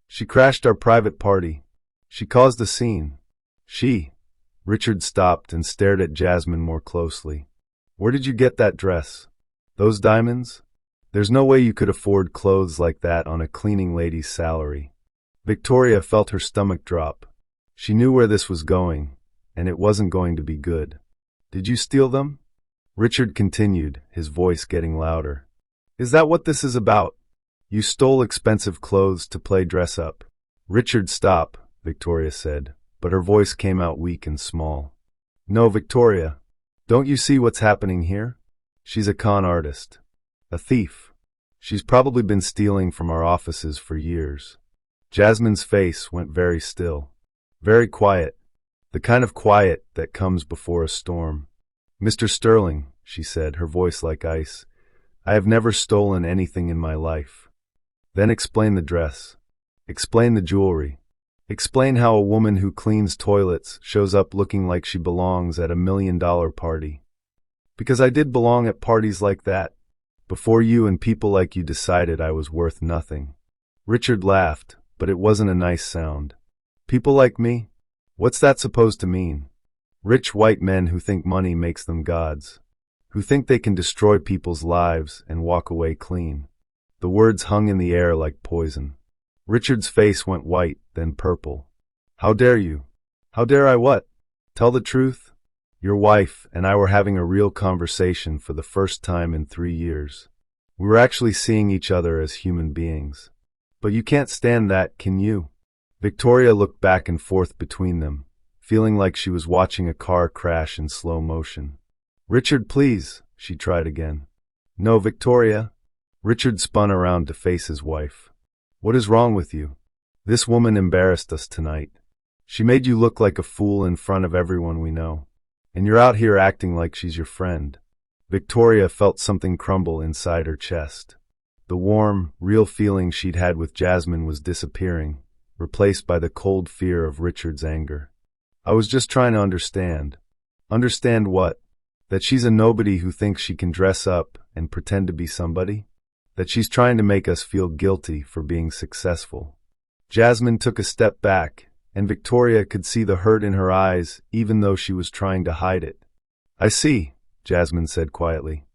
A: She crashed our private party. She caused a scene. Richard stopped and stared at Jasmine more closely. Where did you get that dress? Those diamonds? There's no way you could afford clothes like that on a cleaning lady's salary. Victoria felt her stomach drop. She knew where this was going, and it wasn't going to be good. Did you steal them? Richard continued, his voice getting louder. Is that what this is about? You stole expensive clothes to play dress up. Richard, stop, Victoria said, but her voice came out weak and small. No, Victoria. Don't you see what's happening here? She's a con artist. A thief. She's probably been stealing from our offices for years. Jasmine's face went very still. Very quiet. The kind of quiet that comes before a storm. Mr. Sterling, she said, her voice like ice, I have never stolen anything in my life. Then explain the dress. Explain the jewelry. Explain how a woman who cleans toilets shows up looking like she belongs at $1 million party. Because I did belong at parties like that, before you and people like you decided I was worth nothing. Richard laughed, but it wasn't a nice sound. People like me? What's that supposed to mean? Rich white men who think money makes them gods, who think they can destroy people's lives and walk away clean. The words hung in the air like poison. Richard's face went white, then purple. How dare you? How dare I what? Tell the truth? Your wife and I were having a real conversation for the first time in 3 years. We were actually seeing each other as human beings. But you can't stand that, can you? Victoria looked back and forth between them, feeling like she was watching a car crash in slow motion. Richard, please, she tried again. No, Victoria. Richard spun around to face his wife. What is wrong with you? This woman embarrassed us tonight. She made you look like a fool in front of everyone we know. And you're out here acting like she's your friend. Victoria felt something crumble inside her chest. The warm, real feeling she'd had with Jasmine was disappearing, replaced by the cold fear of Richard's anger. I was just trying to understand. Understand what? That she's a nobody who thinks she can dress up and pretend to be somebody? That she's trying to make us feel guilty for being successful. Jasmine took a step back, and Victoria could see the hurt in her eyes even though she was trying to hide it. I see, Jasmine said quietly.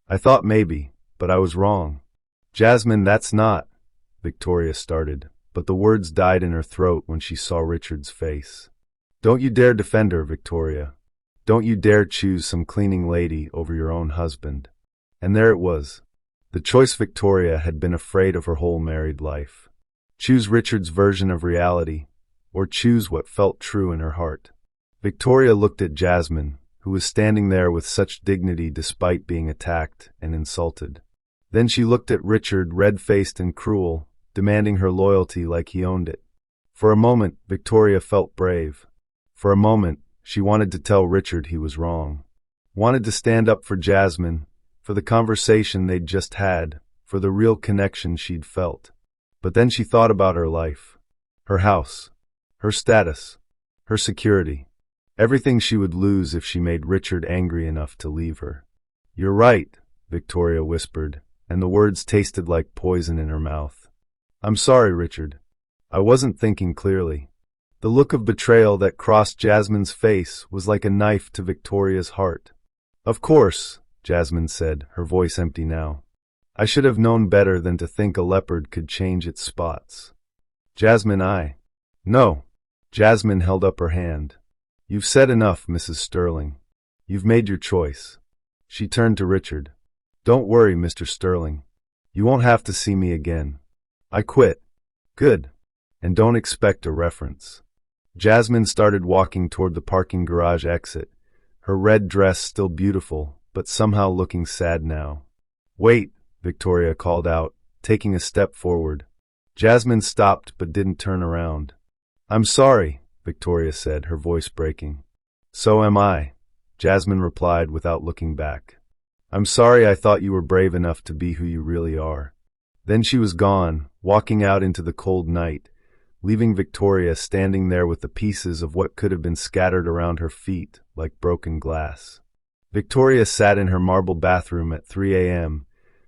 A: I thought maybe, but I was wrong. Jasmine, that's not, Victoria started, but the words died in her throat when she saw Richard's face. Don't you dare defend her, Victoria. Don't you dare choose some cleaning lady over your own husband. And there it was. The choice Victoria had been afraid of her whole married life. Choose Richard's version of reality, or choose what felt true in her heart. Victoria looked at Jasmine, who was standing there with such dignity despite being attacked and insulted. Then she looked at Richard, red-faced and cruel, demanding her loyalty like he owned it. For a moment, Victoria felt brave. For a moment, she wanted to tell Richard he was wrong. Wanted to stand up for Jasmine, for the conversation they'd just had, for the real connection she'd felt. But then she thought about her life, her house, her status, her security, everything she would lose if she made Richard angry enough to leave her. You're right, Victoria whispered, and the words tasted like poison in her mouth. I'm sorry, Richard. I wasn't thinking clearly. The look of betrayal that crossed Jasmine's face was like a knife to Victoria's heart. Of course, Jasmine said, her voice empty now. I should have known better than to think a leopard could change its spots. Jasmine, No. Jasmine held up her hand. You've said enough, Mrs. Sterling. You've made your choice. She turned to Richard. Don't worry, Mr. Sterling. You won't have to see me again. I quit. Good. And don't expect a reference. Jasmine started walking toward the parking garage exit, her red dress still beautiful, but somehow looking sad now. Wait, Victoria called out, taking a step forward. Jasmine stopped but didn't turn around. I'm sorry, Victoria said, her voice breaking. So am I, Jasmine replied without looking back. I'm sorry I thought you were brave enough to be who you really are. Then she was gone, walking out into the cold night, leaving Victoria standing there with the pieces of what could have been scattered around her feet like broken glass. Victoria sat in her marble bathroom at 3 a.m.,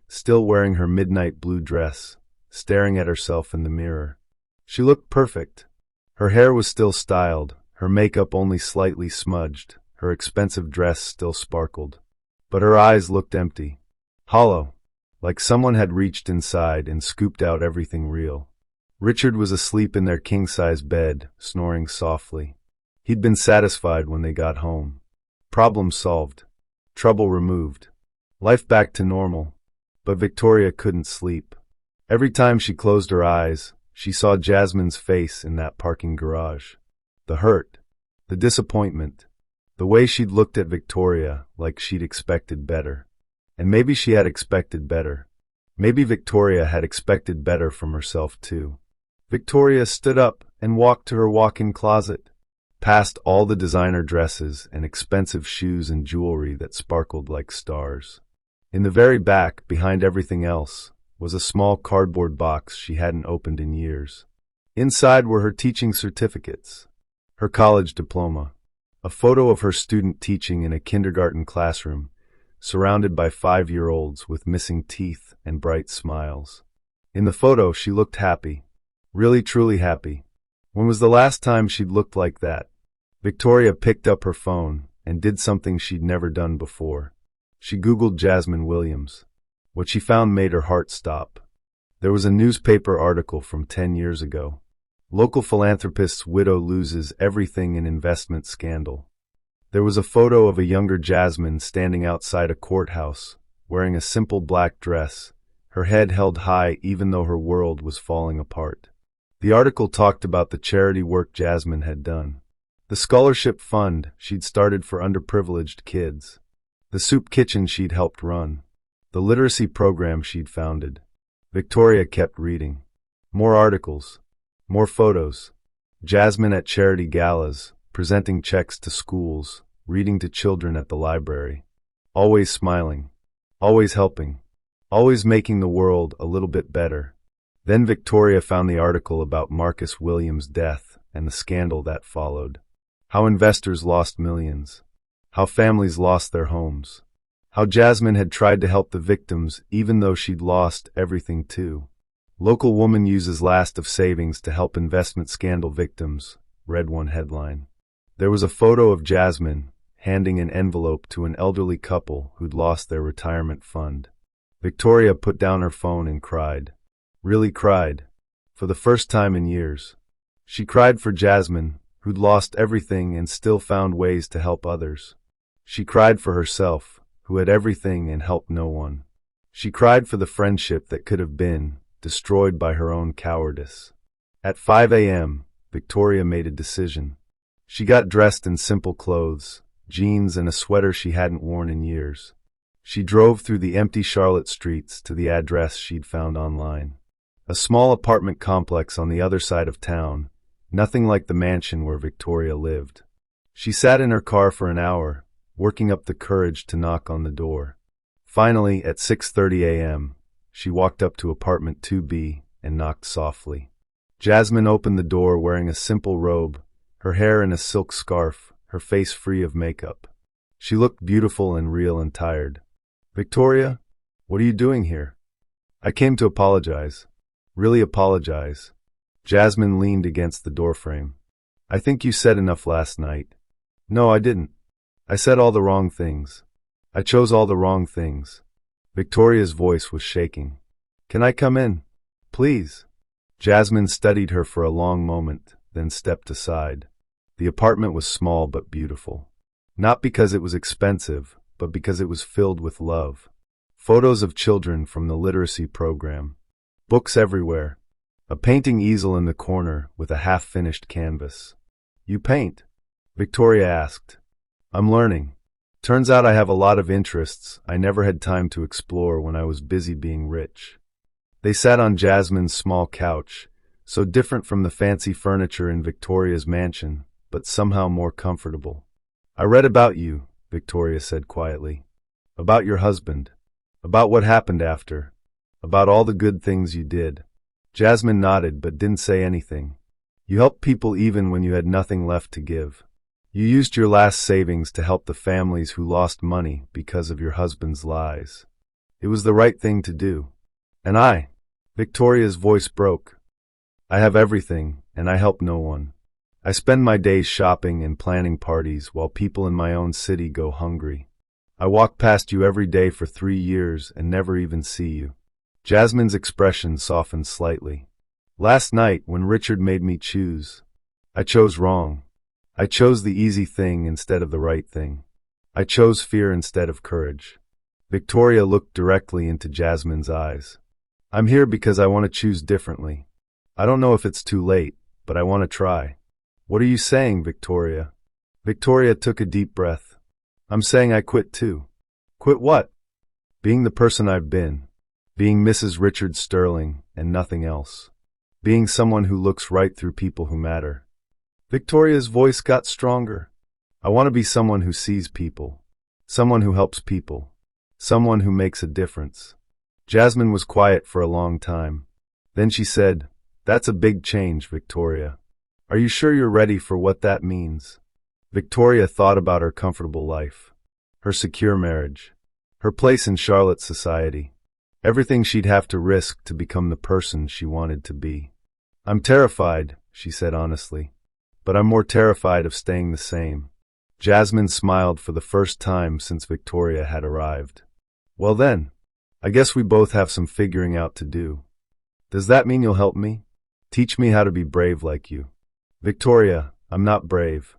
A: still wearing her midnight blue dress, staring at herself in the mirror. She looked perfect. Her hair was still styled, her makeup only slightly smudged, her expensive dress still sparkled. But her eyes looked empty, hollow, like someone had reached inside and scooped out everything real. Richard was asleep in their king-size bed, snoring softly. He'd been satisfied when they got home. Problem solved. Trouble removed. Life back to normal. But Victoria couldn't sleep. Every time she closed her eyes, she saw Jasmine's face in that parking garage. The hurt, the disappointment, the way she'd looked at Victoria like she'd expected better. And maybe she had expected better. Maybe Victoria had expected better from herself too. Victoria stood up and walked to her walk-in closet, past all the designer dresses and expensive shoes and jewelry that sparkled like stars. In the very back, behind everything else, was a small cardboard box she hadn't opened in years. Inside were her teaching certificates, her college diploma, a photo of her student teaching in a kindergarten classroom, surrounded by 5-year-olds with missing teeth and bright smiles. In the photo, she looked happy, really truly happy. When was the last time she'd looked like that? Victoria picked up her phone and did something she'd never done before. She Googled Jasmine Williams. What she found made her heart stop. There was a newspaper article from 10 years ago. Local philanthropist's widow loses everything in investment scandal. There was a photo of a younger Jasmine standing outside a courthouse, wearing a simple black dress, her head held high even though her world was falling apart. The article talked about the charity work Jasmine had done. The scholarship fund she'd started for underprivileged kids. The soup kitchen she'd helped run. The literacy program she'd founded. Victoria kept reading. More articles. More photos. Jasmine at charity galas, presenting checks to schools, reading to children at the library. Always smiling. Always helping. Always making the world a little bit better. Then Victoria found the article about Marcus Williams' death and the scandal that followed. How investors lost millions. How families lost their homes. How Jasmine had tried to help the victims even though she'd lost everything too. Local woman uses last of savings to help investment scandal victims, read one headline. There was a photo of Jasmine handing an envelope to an elderly couple who'd lost their retirement fund. Victoria put down her phone and cried. Really cried. For the first time in years. She cried for Jasmine, who'd lost everything and still found ways to help others. She cried for herself, who had everything and helped no one. She cried for the friendship that could have been destroyed by her own cowardice. At 5 a.m., Victoria made a decision. She got dressed in simple clothes, jeans and a sweater she hadn't worn in years. She drove through the empty Charlotte streets to the address she'd found online. A small apartment complex on the other side of town, nothing like the mansion where Victoria lived. She sat in her car for an hour, working up the courage to knock on the door. Finally, at 6:30 a.m., she walked up to apartment 2B and knocked softly. Jasmine opened the door wearing a simple robe, her hair in a silk scarf, her face free of makeup. She looked beautiful and real and tired. Victoria, what are you doing here? I came to apologize. Really apologize. Jasmine leaned against the doorframe. I think you said enough last night. No, I didn't. I said all the wrong things. I chose all the wrong things. Victoria's voice was shaking. Can I come in? Please. Jasmine studied her for a long moment, then stepped aside. The apartment was small but beautiful. Not because it was expensive, but because it was filled with love. Photos of children from the literacy program. Books everywhere. A painting easel in the corner with a half-finished canvas. You paint? Victoria asked. I'm learning. Turns out I have a lot of interests I never had time to explore when I was busy being rich. They sat on Jasmine's small couch, so different from the fancy furniture in Victoria's mansion, but somehow more comfortable. I read about you, Victoria said quietly. About your husband. About what happened after. About all the good things you did. Jasmine nodded but didn't say anything. You helped people even when you had nothing left to give. You used your last savings to help the families who lost money because of your husband's lies. It was the right thing to do. And I, Victoria's voice broke. I have everything, and I help no one. I spend my days shopping and planning parties while people in my own city go hungry. I walk past you every day for 3 years and never even see you. Jasmine's expression softened slightly. Last night, when Richard made me choose, I chose wrong. I chose the easy thing instead of the right thing. I chose fear instead of courage. Victoria looked directly into Jasmine's eyes. I'm here because I want to choose differently. I don't know if it's too late, but I want to try. What are you saying, Victoria? Victoria took a deep breath. I'm saying I quit too. Quit what? Being the person I've been. Being Mrs. Richard Sterling and nothing else. Being someone who looks right through people who matter. Victoria's voice got stronger. I want to be someone who sees people. Someone who helps people. Someone who makes a difference. Jasmine was quiet for a long time. Then she said, That's a big change, Victoria. Are you sure you're ready for what that means? Victoria thought about her comfortable life, her secure marriage, her place in Charlotte's society, everything she'd have to risk to become the person she wanted to be. I'm terrified, she said honestly, but I'm more terrified of staying the same. Jasmine smiled for the first time since Victoria had arrived. Well then, I guess we both have some figuring out to do. Does that mean you'll help me? Teach me how to be brave like you. Victoria, I'm not brave.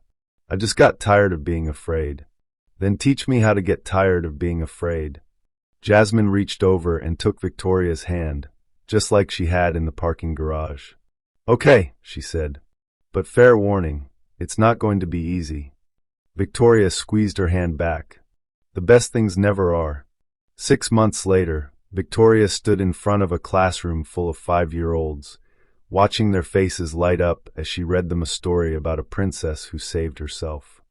A: I just got tired of being afraid. Then teach me how to get tired of being afraid. Jasmine reached over and took Victoria's hand, just like she had in the parking garage. Okay, she said. But fair warning, it's not going to be easy. Victoria squeezed her hand back. The best things never are. 6 months later, Victoria stood in front of a classroom full of 5-year-olds, watching their faces light up as she read them a story about a princess who saved herself.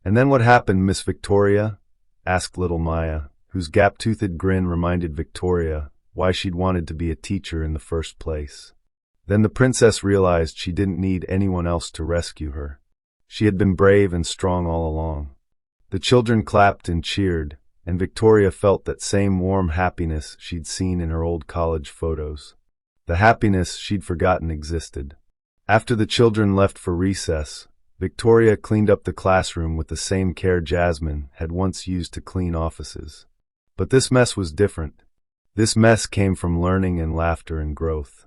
A: And then what happened, Miss Victoria? Asked little Maya, whose gap-toothed grin reminded Victoria why she'd wanted to be a teacher in the first place. Then the princess realized she didn't need anyone else to rescue her. She had been brave and strong all along. The children clapped and cheered, and Victoria felt that same warm happiness she'd seen in her old college photos. The happiness she'd forgotten existed. After the children left for recess, Victoria cleaned up the classroom with the same care Jasmine had once used to clean offices. But this mess was different. This mess came from learning and laughter and growth.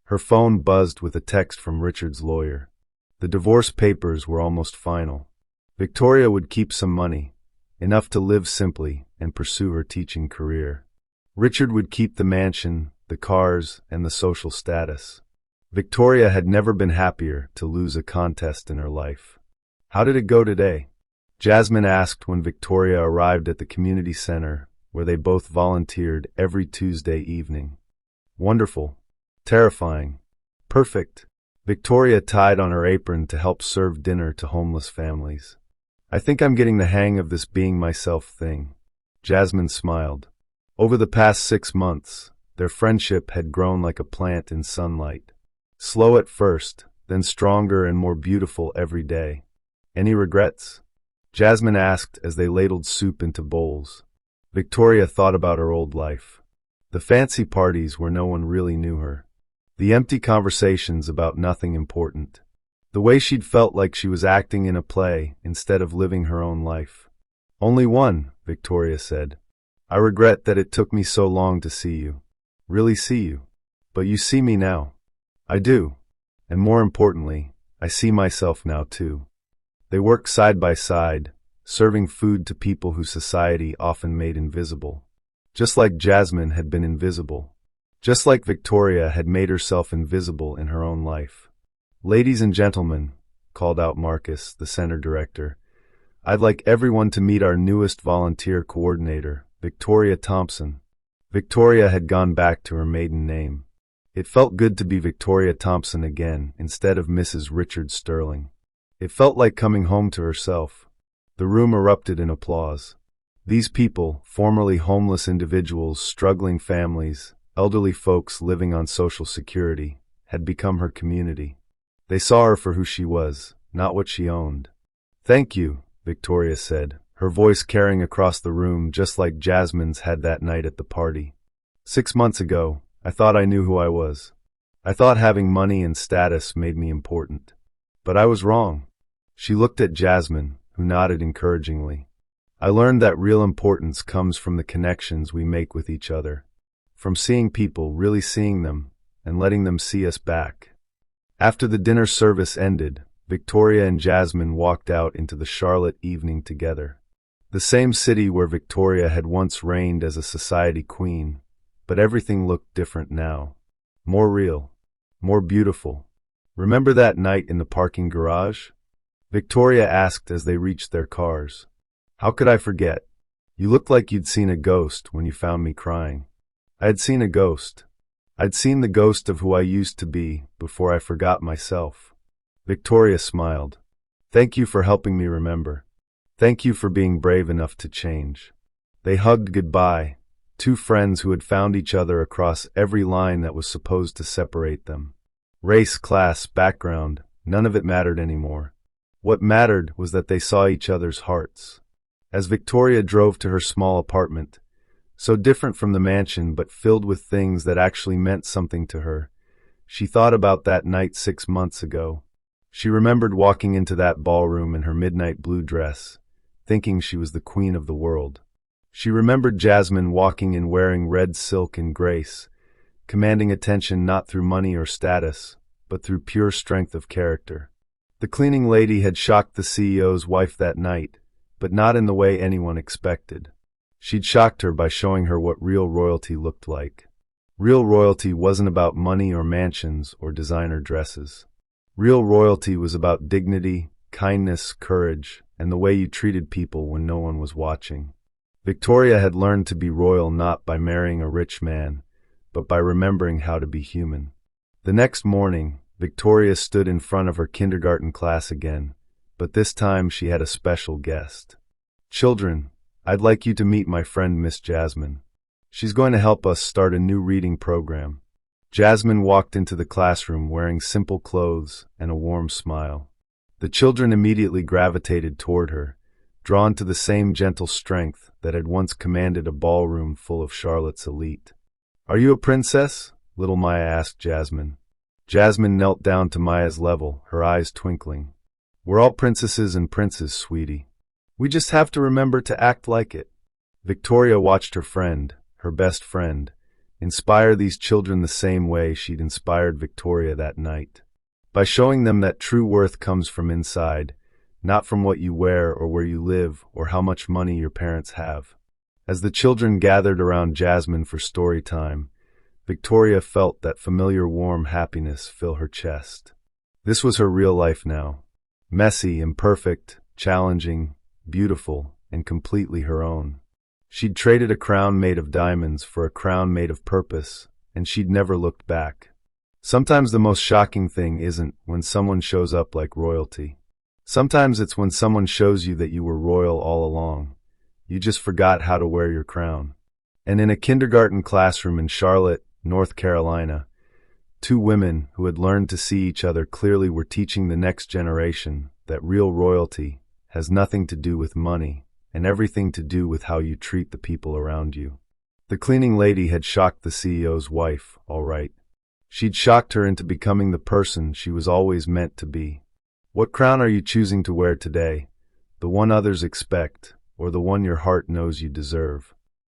A: Her phone buzzed with a text from Richard's lawyer. The divorce papers were almost final. Victoria would keep some money, enough to live simply and pursue her teaching career. Richard would keep the mansion, the cars, and the social status. Victoria had never been happier to lose a contest in her life. How did it go today? Jasmine asked when Victoria arrived at the community center, where they both volunteered every Tuesday evening. Wonderful. Terrifying. Perfect. Victoria tied on her apron to help serve dinner to homeless families. I think I'm getting the hang of this being myself thing. Jasmine smiled. Over the past 6 months, their friendship had grown like a plant in sunlight. Slow at first, then stronger and more beautiful every day. Any regrets? Jasmine asked as they ladled soup into bowls. Victoria thought about her old life. The fancy parties where no one really knew her. The empty conversations about nothing important. The way she'd felt like she was acting in a play instead of living her own life. Only one, Victoria said. I regret that it took me so long to see you. Really see you. But you see me now. I do. And more importantly, I see myself now too. They worked side by side, serving food to people whose society often made invisible. Just like Jasmine had been invisible. Just like Victoria had made herself invisible in her own life. Ladies and gentlemen, called out Marcus, the center director, I'd like everyone to meet our newest volunteer coordinator, Victoria Thompson. Victoria had gone back to her maiden name. It felt good to be Victoria Thompson again instead of Mrs. Richard Sterling. It felt like coming home to herself. The room erupted in applause. These people, formerly homeless individuals, struggling families, elderly folks living on Social Security, had become her community. They saw her for who she was, not what she owned. Thank you, Victoria said, her voice carrying across the room just like Jasmine's had that night at the party. 6 months ago, I thought I knew who I was. I thought having money and status made me important. But I was wrong. She looked at Jasmine, who nodded encouragingly. I learned that real importance comes from the connections we make with each other. From seeing people, really seeing them, and letting them see us back. After the dinner service ended, Victoria and Jasmine walked out into the Charlotte evening together. The same city where Victoria had once reigned as a society queen, but everything looked different now. More real. More beautiful. Remember that night in the parking garage? Victoria asked as they reached their cars. How could I forget? You looked like you'd seen a ghost when you found me crying. I had seen a ghost. I'd seen the ghost of who I used to be before I forgot myself. Victoria smiled. Thank you for helping me remember. Thank you for being brave enough to change. They hugged goodbye, two friends who had found each other across every line that was supposed to separate them. Race, class, background, none of it mattered anymore. What mattered was that they saw each other's hearts. As Victoria drove to her small apartment, so different from the mansion but filled with things that actually meant something to her, she thought about that night 6 months ago. She remembered walking into that ballroom in her midnight blue dress, thinking she was the queen of the world. She remembered Jasmine walking in wearing red silk and grace, commanding attention not through money or status, but through pure strength of character. The cleaning lady had shocked the CEO's wife that night, but not in the way anyone expected. She'd shocked her by showing her what real royalty looked like. Real royalty wasn't about money or mansions or designer dresses. Real royalty was about dignity, kindness, courage, and the way you treated people when no one was watching. Victoria had learned to be royal not by marrying a rich man, but by remembering how to be human. The next morning, Victoria stood in front of her kindergarten class again, but this time she had a special guest. "Children, I'd like you to meet my friend Miss Jasmine. She's going to help us start a new reading program." Jasmine walked into the classroom wearing simple clothes and a warm smile. The children immediately gravitated toward her, drawn to the same gentle strength that had once commanded a ballroom full of Charlotte's elite. "Are you a princess?" little Maya asked Jasmine. Jasmine knelt down to Maya's level, her eyes twinkling. "We're all princesses and princes, sweetie. We just have to remember to act like it." Victoria watched her friend, her best friend, inspire these children the same way she'd inspired Victoria that night. By showing them that true worth comes from inside, not from what you wear or where you live or how much money your parents have. As the children gathered around Jasmine for story time, Victoria felt that familiar warm happiness fill her chest. This was her real life now. Messy, imperfect, challenging, beautiful, and completely her own. She'd traded a crown made of diamonds for a crown made of purpose, and she'd never looked back. Sometimes the most shocking thing isn't when someone shows up like royalty. Sometimes it's when someone shows you that you were royal all along. You just forgot how to wear your crown. And in a kindergarten classroom in Charlotte, North Carolina, two women who had learned to see each other clearly were teaching the next generation that real royalty has nothing to do with money and everything to do with how you treat the people around you. The cleaning lady had shocked the CEO's wife, all right. She'd shocked her into becoming the person she was always meant to be. What crown are you choosing to wear today? The one others expect, or the one your heart knows you deserve?